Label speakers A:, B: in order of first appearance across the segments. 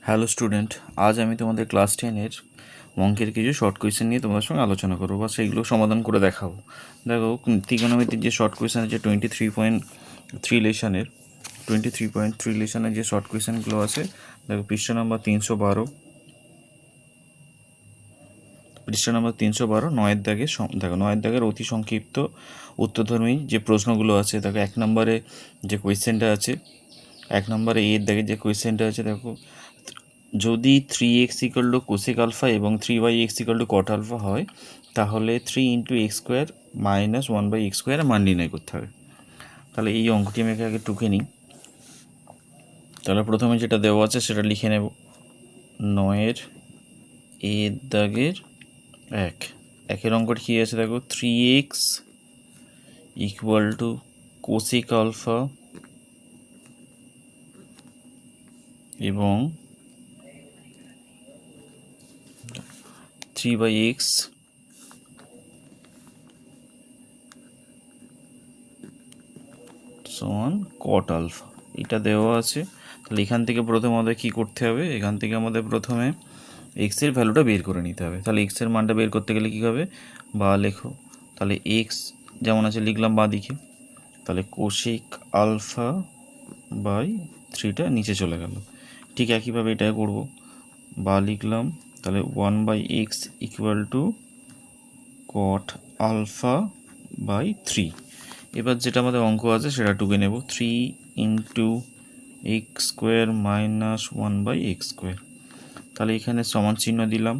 A: Hello student, আজ আমি তোমাদের ক্লাস 10-এর অঙ্কের কিছু শর্ট কোয়েশ্চেন নিয়ে তোমাদের সঙ্গে আলোচনা করবো বা সেইগুলো সমাধান করে দেখাবো। দেখো, ত্রিকোণমিতির যে শর্ট কোয়েশ্চেন আছে 23.3 লেশনের যে শর্ট কোয়েশ্চেনগুলো আছে, দেখো পৃষ্ঠা নাম্বার 312 নয়ের দাগে দেখো নয়ের দাগের অতি সংক্ষিপ্ত উত্তরধর্মী যে প্রশ্নগুলো আছে। দেখো এক নম্বরে যে কোয়েশ্চেনটা আছে, এক নম্বরে এর দাগে যে কোয়েশ্চেনটা আছে, দেখো যদি 3x কোসেক আলফা এবং 3y কট আলফা হয়, তাহলে 3 × x² - 1/x² মান নির্ণয় করতে হবে। তাহলে এই অঙ্কটি আমি আগে টুকে নিই। তাহলে প্রথমে যেটা দেওয়া আছে সেটা লিখে নেব। নয়ের এর দাগের একের অঙ্কটি কী আছে দেখো, 3x কোসেক আলফা এবং 3/x সমান কট আলফা, এটা দেওয়া আছে। তাহলে এখান থেকে প্রথমে আমাদের কী করতে হবে, এখান থেকে আমাদের প্রথমে এক্সের ভ্যালুটা বের করে নিতে হবে। তাহলে এক্সের মানটা বের করতে গেলে কী হবে, বা লেখো। তাহলে এক্স যেমন আছে লিখলাম বাঁ দিকে, তাহলে কোসেক আলফা বাই 3টা নিচে চলে গেল। ঠিক একইভাবে এটাই করব, বা লিখলাম। তাহলে 1/x কট আলফা বাই 3। এবার যেটা আমাদের অঙ্ক আছে সেটা টুকে নেব, 3 × x² - 1/x²। তাহলে এখানে সমান চিহ্ন দিলাম,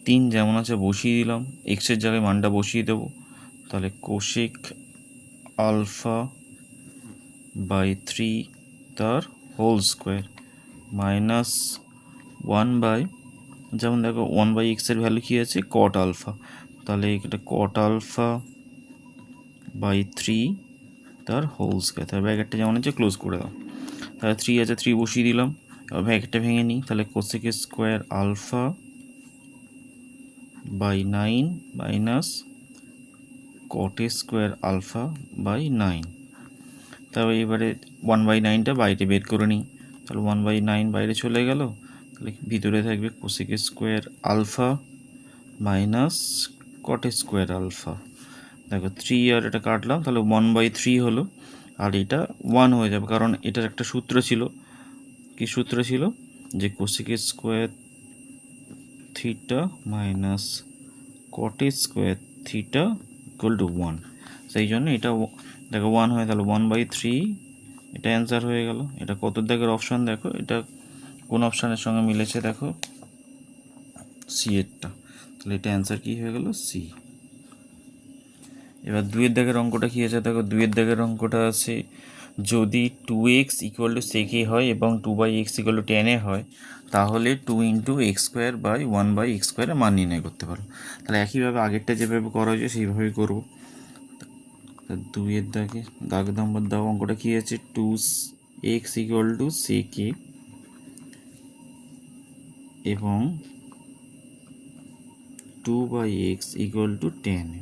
A: 3 যেমন আছে বসিয়ে দিলাম, এক্সের জায়গায় মানটা বসিয়ে দেব। তাহলে কোসেক আলফা বাই 3 তার হোল স্কোয়ার মাইনাস 1 যেমন দেখো 1/x ভ্যালু কী আছে, কট আলফা। তাহলে এটা কট আলফা বাই 3 তার হোল স্কোয়ার। তাহলে ব্র্যাকেটটা যেমন আছে ক্লোজ করে দাও। তাহলে 3 আছে, 3 বসিয়ে দিলাম। এবার ব্র্যাকেটটা ভেঙে নিই। তাহলে cosec square alpha by 9 minus cot square alpha by 9। তবে এবারে 1/9টা বাইরে বের করে নিই। তাহলে 1/9 বাইরে চলে গেল। তাহলে ভিতরে থাকবে cosec square alpha minus cot square alpha. দেখো 3 আর এটা কাটলাম, তাহলে 1/3 হলো। আর এটা 1 হয়ে যাবে, কারণ এটার একটা সূত্র ছিল। কি সূত্র ছিল, যে cosec square theta minus cot square theta = 1। সেই জন্য এটা দেখো 1 হয়, তাহলে 1/3 এটা অ্যান্সার হয়ে গেল। এটা কত দাগের অপশান দেখো, এটা কোন অপশানের সঙ্গে মিলেছে দেখো, সি এরটা। তাহলে এটা অ্যান্সার কী হয়ে গেল, সি। এবার 2-এর দাগের অঙ্কটা কী আছে দেখো, 2-এর দাগের অঙ্কটা আছে, যদি 2x sec a হয় এবং 2/x tan a হয়, তাহলে 2 × x² / 1/x² মান নির্ণয় করতে পারো। তাহলে একইভাবে আগেরটা যেভাবে করা হয়েছে সেইভাবেই করবো। 2-এর দাগে দাগ নম্বর দাও, অঙ্কটা কী আছে, 2x sec a এবং 2/x tan a।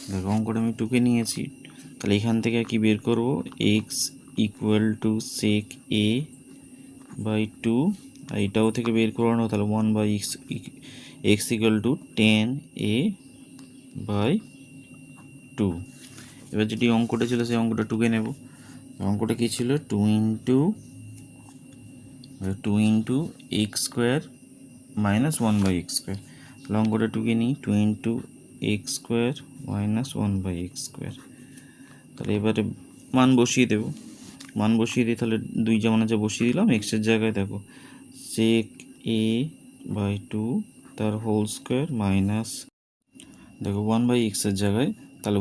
A: দেখো অঙ্কটা আমি টুকে নিয়েছি। তাহলে এখান থেকে কি বের করব, x sec a বাই 2, আর এটাও থেকে বের করে নেবো। তাহলে 1/x tan a বাই 2। এবার যেটি অঙ্কটা ছিল সেই অঙ্কটা টুকে নেব। অঙ্কটা কী ছিল, 2 × x² - 1/x²। তাহলে অঙ্কটা টুকে নিই, 2 × x² - 1/x²। তাহলে এবারে মান বসিয়ে দেব, মান বসিয়ে দিই। তাহলে 2 যেমন আছে বসিয়ে দিলাম, এক্সের জায়গায় দেখো sec a বাই 2 তার হোল স্কোয়ার মাইনাস দেখো 1/x এর জায়গায়, তাহলে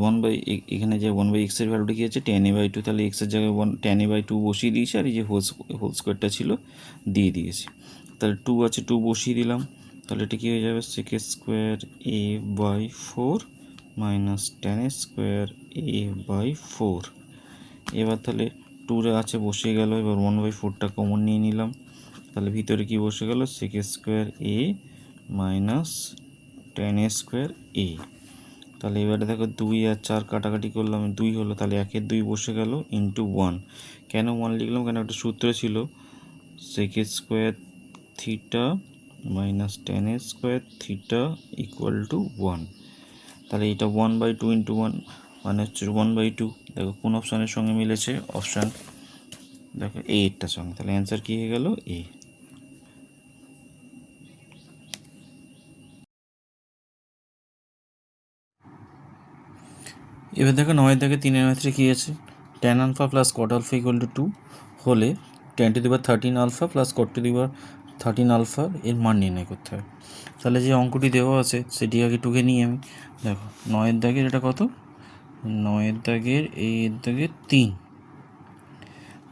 A: এখানে যে 1/x এর ভ্যালুটা কী আছে, tan a বাই 2। তাহলে এক্সের জায়গায় tan a বাই 2 বসিয়ে দিয়েছি, আর এই যে হোল স্কোয়ারটা ছিল দিয়ে দিয়েছি। তাহলে 2 আছে, 2 বসিয়ে দিলাম। তাহলে এটা কী হয়ে যাবে, sec square a by 4 minus tan square a by 4। এবার তাহলে 2 আছে বসে গেল। এবার 1/4টা কমন নিয়ে নিলাম। তাহলে ভিতরে কি বসে গেল, sec square a minus tan square a। তাহলে এবারে দেখো 2 আর 4 কাটাকাটি করলাম, 2 হলো, তাহলে 1-এর 2 বসে গেল ইন্টু 1। কেন 1 লিখলাম? কেন একটা সূত্র ছিল সেকের স্কোয়ার থিটা মাইনাস টেনের স্কোয়ার থিটা ইকুয়াল টু 1। তাহলে এটা 1/2 ইন্টু 1 মানে হচ্ছে 1/2। দেখো কোন অপশানের সঙ্গে মিলেছে? অপশান দেখো এটার সঙ্গে, তাহলে অ্যান্সার কী হয়ে গেল? এ। এবার দেখো 9 থেকে 3-এর ম্যাথে কী আছে? tan alpha plus cot alpha equal to 2 হলে 10^13 আলফা প্লাস cot^13 আলফা এর মান নির্ণয় করতে হবে। তাহলে যে অঙ্কটি দেওয়া আছে সেটি আগে টুকে নিই আমি। দেখো 9-এর দাগের এটা কত? 9-এর দাগের এর দাগের 3।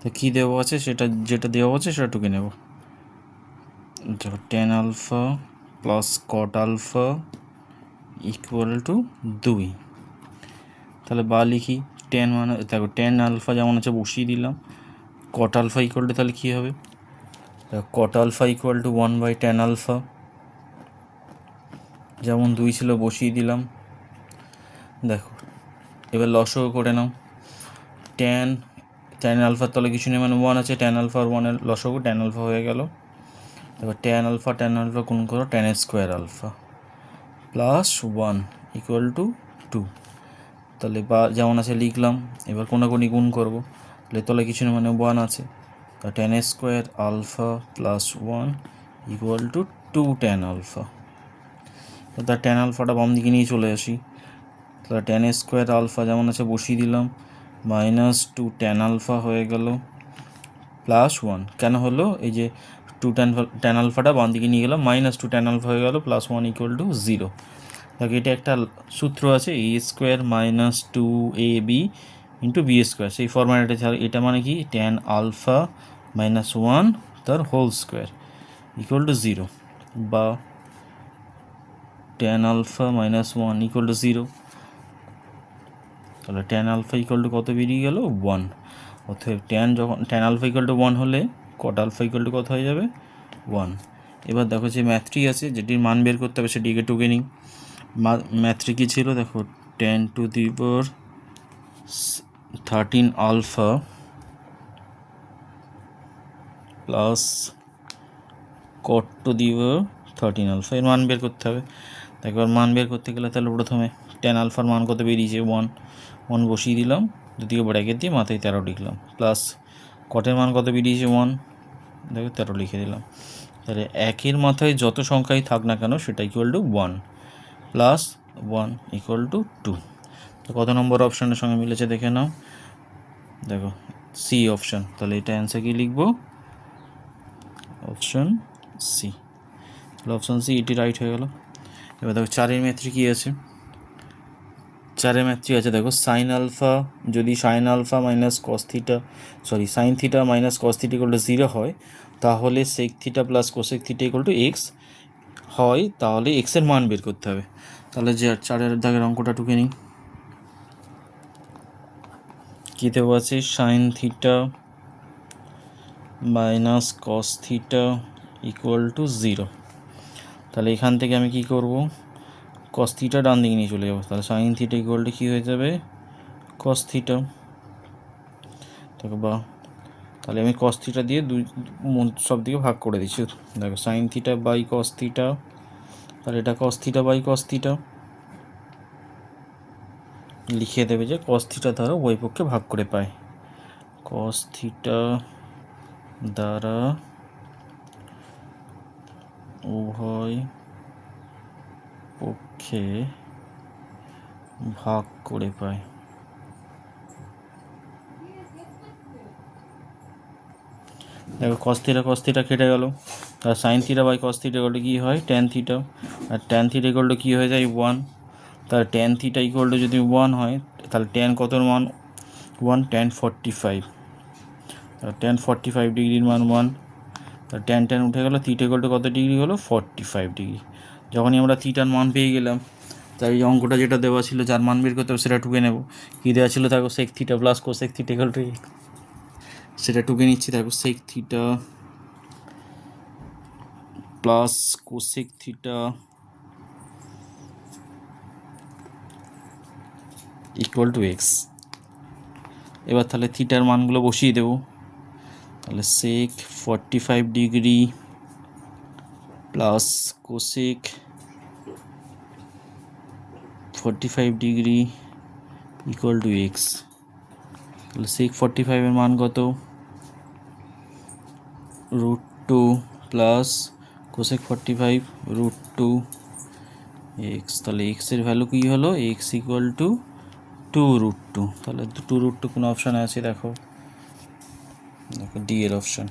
A: তা কী দেওয়া আছে সেটা, যেটা দেওয়া আছে সেটা টুকে নেব। দেখো tan alpha plus cot alpha equal to 2। তাহলে বা লিখি, টেন মানে দেখো টেন আলফা যেমন আছে বসিয়ে দিলাম, কট আলফা ইকুয়াল টু তাহলে কী হবে? Cot alpha equal to 1/tan alpha, যেমন 2 ছিল বসিয়ে দিলাম। দেখো এবার লসও করে নাও, ট্যান আলফার তলে কিছু নেই মানে 1 আছে, ট্যান আলফা আর 1-এর লসও ট্যান আলফা হয়ে গেল। এবার ট্যান আলফা গুণ করো ট্যানের square alpha plus 1 equal to 2। তাহলে বা যেমন আছে লিখলাম, এবার কোনাকুনি গুণ করবো, তাহলে তলে কিছু নেই মানে 1 আছে, তা tan square alpha plus 1 equal to 2 tan alpha. তার tan আলফাটা বাম দিকে নিয়ে চলে আসি, তাহলে tan স্কোয়ার আলফা যেমন আছে বসিয়ে দিলাম, মাইনাস 2 tan আলফা হয়ে গেল প্লাস 1। কেন হলো? এই যে 2 tan আলফাটা বাম দিকে নিয়ে গেলাম, মাইনাস 2 tan আলফা হয়ে গেল প্লাস 1 ইকুয়াল টু 0। দেখো এটা একটা সূত্র আছে, a square minus 2ab into B square, সেই ফর্ম্যাটে। এটা মানে কি? ট্যান আলফা মাইনাস 1 তার হোল স্কোয়ার ইকুয়াল টু 0, বা tan alpha minus 1 equal to 0। তাহলে ট্যান আলফা ইকুয়াল টু কত বেরিয়ে গেল? 1। অতএব ট্যান আলফা ইকুয়াল টু 1 হলে কট আলফা ইকুয়াল টু কত হয়ে যাবে? 1। এবার দেখো যে ম্যাথটি আছে যেটির মান বের করতে হবে সেটিকে টুকে নিই। ম্যাথটি কী ছিল? দেখো 10^13 আলফা প্লাস cot^13 আলফা এর মান বের করতে হবে। একবার মান বের করতে গেলে তাহলে প্রথমে ট্যান আলফার মান কত বেরিয়েছে? 1 বসিয়ে দিলাম, দুদিকে ব্র্যাকেট দিয়ে মাথায় 13 লিখলাম, প্লাস কটের মান কত বেরিয়েছে? 1, দেখো 13 লিখে দিলাম। তাহলে একের মাথায় যত সংখ্যাই থাক না কেন সেটা equal to 1 plus 1 equal to 2। তো কত নম্বর অপশানের সঙ্গে মিলেছে দেখে নাও। দেখো সি অপশান, তাহলে এটা অ্যান্সার কি লিখবো? Option C. তাহলে অপশান সি এটি রাইট হয়ে গেল। এবার দেখো 4-এর ম্যাথটি কী আছে? 4-এর ম্যাথটি আছে দেখো সাইন আলফা, যদি sine alpha minus cos theta sine theta minus cos theta equal to 0 হয়, তাহলে sec theta plus cosec theta equal to x হয়, তাহলে এক্সের মান বের করতে হবে। তাহলে যে 4-এর দাগের অঙ্কটা টুকে নিই। কী দেবো আছে? Sign theta minus cos theta equal to 0। তাহলে এখান থেকে আমি কি করব? কস থিটা ডান দিকে নিয়ে চলে যাবো, তাহলে সাইন থিটা ইকুয়াল টু কী হয়ে যাবে? Cos theta. দেখো বা তাহলে আমি কস থিটা দিয়ে সব দিকে ভাগ করে দিচ্ছি। দেখো sine theta by cos theta, তাহলে এটা cos theta by cos theta লিখে দেবে যে কস থিটা দ্বারা উভয় পক্ষে ভাগ করে পায়, কস থিটা দ্বারা উভয় পক্ষে ভাগ করে পায়। দেখো কস থিটা কেটে গেল, তার sine theta by cos theta equal to কী হয়? ট্যান থিটা, আর ট্যান থিটা ইকুয়াল টু কী হয়ে যায়? 1। তার ট্যান থিটা ইকুয়াল টু যদি 1 হয়, তাহলে ট্যান কতর মান? 1, tan 45, tan 45 ডিগ্রির মান 1। তার ট্যান উঠে গেল, থিটা ইকুয়াল টু কত ডিগ্রি হলো? 45 ডিগ্রি। যখনই আমরা থিটার মান পেয়ে গেলাম, তাই এই অঙ্কটা যেটা দেওয়া ছিল যার মান বের করতে হবে সেটা টুকে নেব। কী দেওয়া ছিল? দেখো sec theta plus cosec theta equal to, সেটা টুকে নিচ্ছি। দেখো sec theta plus cosec theta equal to x. এবার তাহলে থিটার মানগুলো বসিয়ে দেবো। তাহলে sec 45 degree plus cosec 45 degree equal to x. তাহলে সেক 45-এর মান কত? √2 প্লাস কোসেক 45 √2 এক্স। তাহলে এক্সের ভ্যালু কী হলো? X equal to 2√2। তাহলে 2√2 কোনো অপশানে আছে? দেখো ডি এর অপশান।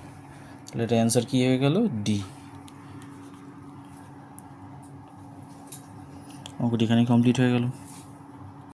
A: তাহলে এটা অ্যান্সার কী হয়ে গেল? ডি। অঙ্কটি এখানেই কমপ্লিট হয়ে গেল।